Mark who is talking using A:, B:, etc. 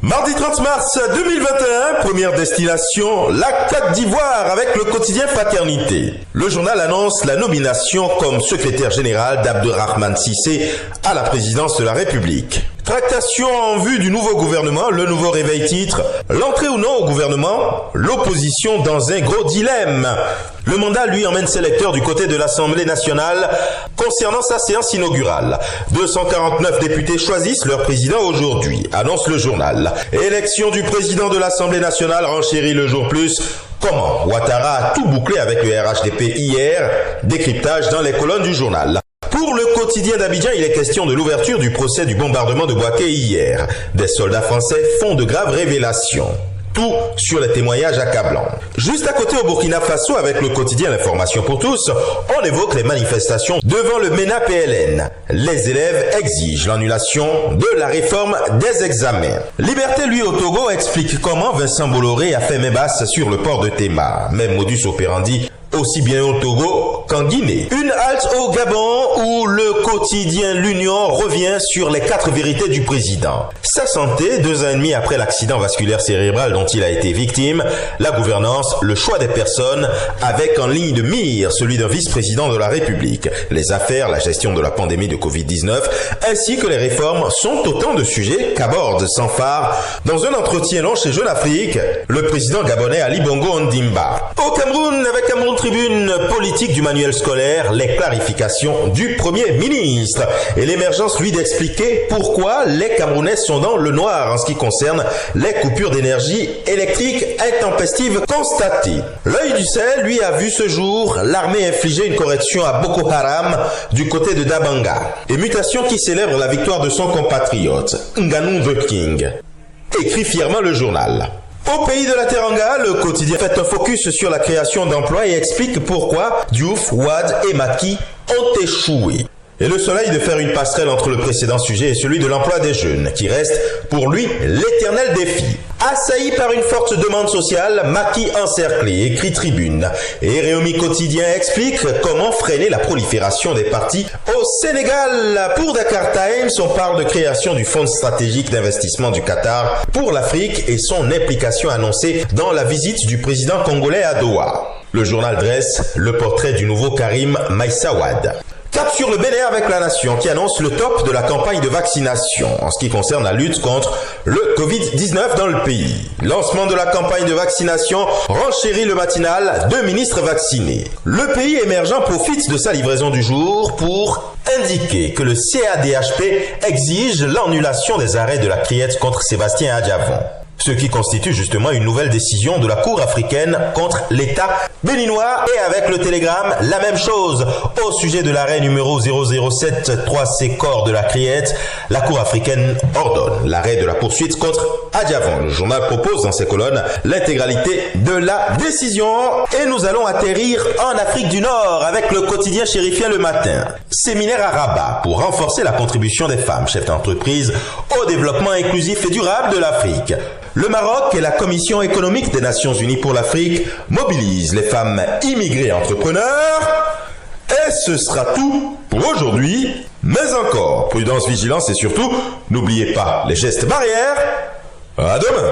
A: Mardi 30 mars 2021, première destination, la Côte d'Ivoire avec le quotidien Fraternité. Le journal annonce la nomination comme secrétaire général d'Abderrahmane Cissé à la présidence de la République. Tractation en vue du nouveau gouvernement, le nouveau réveil titre « L'entrée ou non au gouvernement, l'opposition dans un gros dilemme ». Le mandat, lui, emmène ses lecteurs du côté de l'Assemblée nationale concernant sa séance inaugurale. 249 députés choisissent leur président aujourd'hui, annonce le journal. Élection du président de l'Assemblée nationale renchérit le jour plus. Comment Ouattara a tout bouclé avec le RHDP hier, décryptage dans les colonnes du journal. Pour le quotidien d'Abidjan, il est question de l'ouverture du procès du bombardement de Bouaké hier. Des soldats français font de graves révélations. Tout sur les témoignages accablants. Juste à côté au Burkina Faso, avec le quotidien L'Information pour tous, on évoque les manifestations devant le MENA-PLN. Les élèves exigent l'annulation de la réforme des examens. Liberté, lui, au Togo, explique comment Vincent Bolloré a fait main basse sur le port de Tema. Même modus operandi aussi bien au Togo qu'en Guinée. Une halte au Gabon où le quotidien L'Union revient sur les 4 vérités du président. Sa santé, 2 ans et demi après l'accident vasculaire cérébral dont il a été victime, la gouvernance, le choix des personnes, avec en ligne de mire celui d'un vice-président de la République. Les affaires, la gestion de la pandémie de Covid-19, ainsi que les réformes sont autant de sujets qu'aborde sans phare, dans un entretien long chez Jeune Afrique, le président gabonais Ali Bongo Ondimba. Au Cameroun, avec Cameroun Tribune politique du manuel scolaire, les clarifications du Premier ministre et l'émergence, lui, d'expliquer pourquoi les Camerounais sont dans le noir en ce qui concerne les coupures d'énergie électrique intempestives constatées. L'œil du ciel, lui, a vu ce jour l'armée infliger une correction à Boko Haram du côté de Dabanga. Et mutation qui célèbre la victoire de son compatriote, Ngannou the King. Écrit fièrement le journal. Au pays de la Teranga, le quotidien fait un focus sur la création d'emplois et explique pourquoi Diouf, Wade et Macky ont échoué. Et le soleil de faire une passerelle entre le précédent sujet et celui de l'emploi des jeunes, qui reste pour lui l'éternel défi. Assailli par une forte demande sociale, Macky encerclé, écrit Tribune. Et Réumi Quotidien explique comment freiner la prolifération des partis au Sénégal. Pour Dakar Times, on parle de création du Fonds stratégique d'investissement du Qatar pour l'Afrique et son implication annoncée dans la visite du président congolais à Doha. Le journal dresse le portrait du nouveau Karim Meïssa Wade. Cap sur le Bénin avec La Nation qui annonce le top de la campagne de vaccination en ce qui concerne la lutte contre le Covid-19 dans le pays. Lancement de la campagne de vaccination renchérit le matinal, 2 ministres vaccinés. Le pays émergent profite de sa livraison du jour pour indiquer que le CADHP exige l'annulation des arrêts de la criette contre Sébastien Adjavon. Ce qui constitue justement une nouvelle décision de la Cour africaine contre l'État béninois. Et avec le Télégramme, la même chose. Au sujet de l'arrêt numéro 007-3C corps de la Criette, la Cour africaine ordonne l'arrêt de la poursuite contre Adjavon. Le journal propose dans ses colonnes l'intégralité de la décision. Et nous allons atterrir en Afrique du Nord avec le quotidien Chérifien le matin. Séminaire à Rabat pour renforcer la contribution des femmes chefs d'entreprise au développement inclusif et durable de l'Afrique. Le Maroc et la Commission économique des Nations Unies pour l'Afrique mobilisent les femmes immigrées entrepreneurs. Et ce sera tout pour aujourd'hui. Mais encore, prudence, vigilance et surtout, n'oubliez pas les gestes barrières. À demain.